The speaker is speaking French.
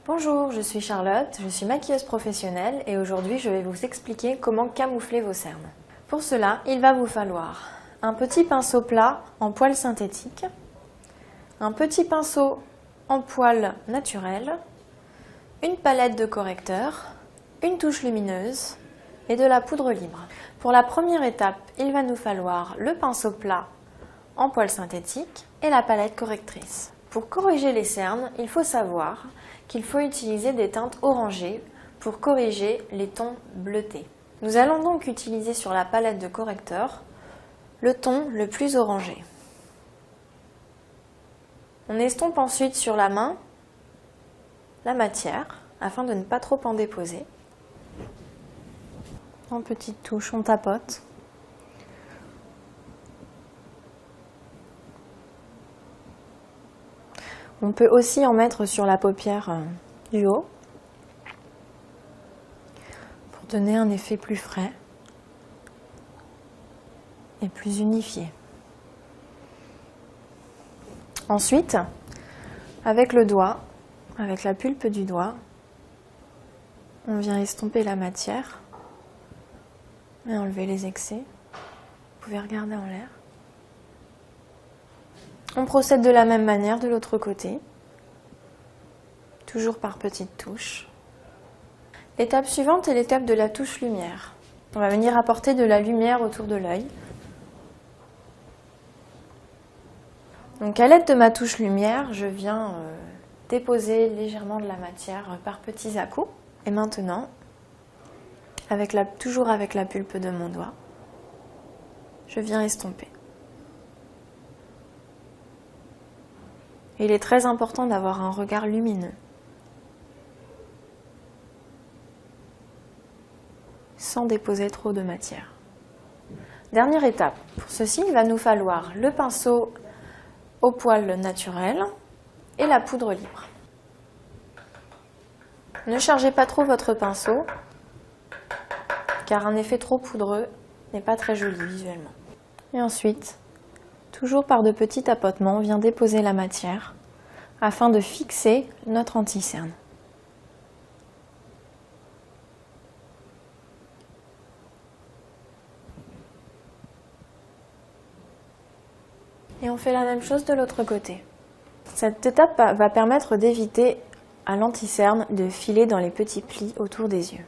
Bonjour, je suis Charlotte, je suis maquilleuse professionnelle et aujourd'hui je vais vous expliquer comment camoufler vos cernes. Pour cela, il va vous falloir un petit pinceau plat en poil synthétique, un petit pinceau en poil naturel, une palette de correcteur, une touche lumineuse et de la poudre libre. Pour la première étape, il va nous falloir le pinceau plat en poil synthétique et la palette correctrice. Pour corriger les cernes, il faut savoir qu'il faut utiliser des teintes orangées pour corriger les tons bleutés. Nous allons donc utiliser sur la palette de correcteur le ton le plus orangé. On estompe ensuite sur la main la matière afin de ne pas trop en déposer. En petites touches, on tapote. On peut aussi en mettre sur la paupière du haut pour donner un effet plus frais et plus unifié. Ensuite, avec le doigt, avec la pulpe du doigt, on vient estomper la matière et enlever les excès. Vous pouvez regarder en l'air. On procède de la même manière de l'autre côté, toujours par petites touches. L'étape suivante est l'étape de la touche lumière. On va venir apporter de la lumière autour de l'œil. Donc à l'aide de ma touche lumière, je viens déposer légèrement de la matière par petits à-coups. Et maintenant, toujours avec la pulpe de mon doigt, je viens estomper. Il est très important d'avoir un regard lumineux, sans déposer trop de matière. Dernière étape, pour ceci, il va nous falloir le pinceau au poil naturel et la poudre libre. Ne chargez pas trop votre pinceau, car un effet trop poudreux n'est pas très joli visuellement. Et ensuite, toujours par de petits tapotements, on vient déposer la matière afin de fixer notre anti-cerne. Et on fait la même chose de l'autre côté. Cette étape va permettre d'éviter à l'anti-cerne de filer dans les petits plis autour des yeux.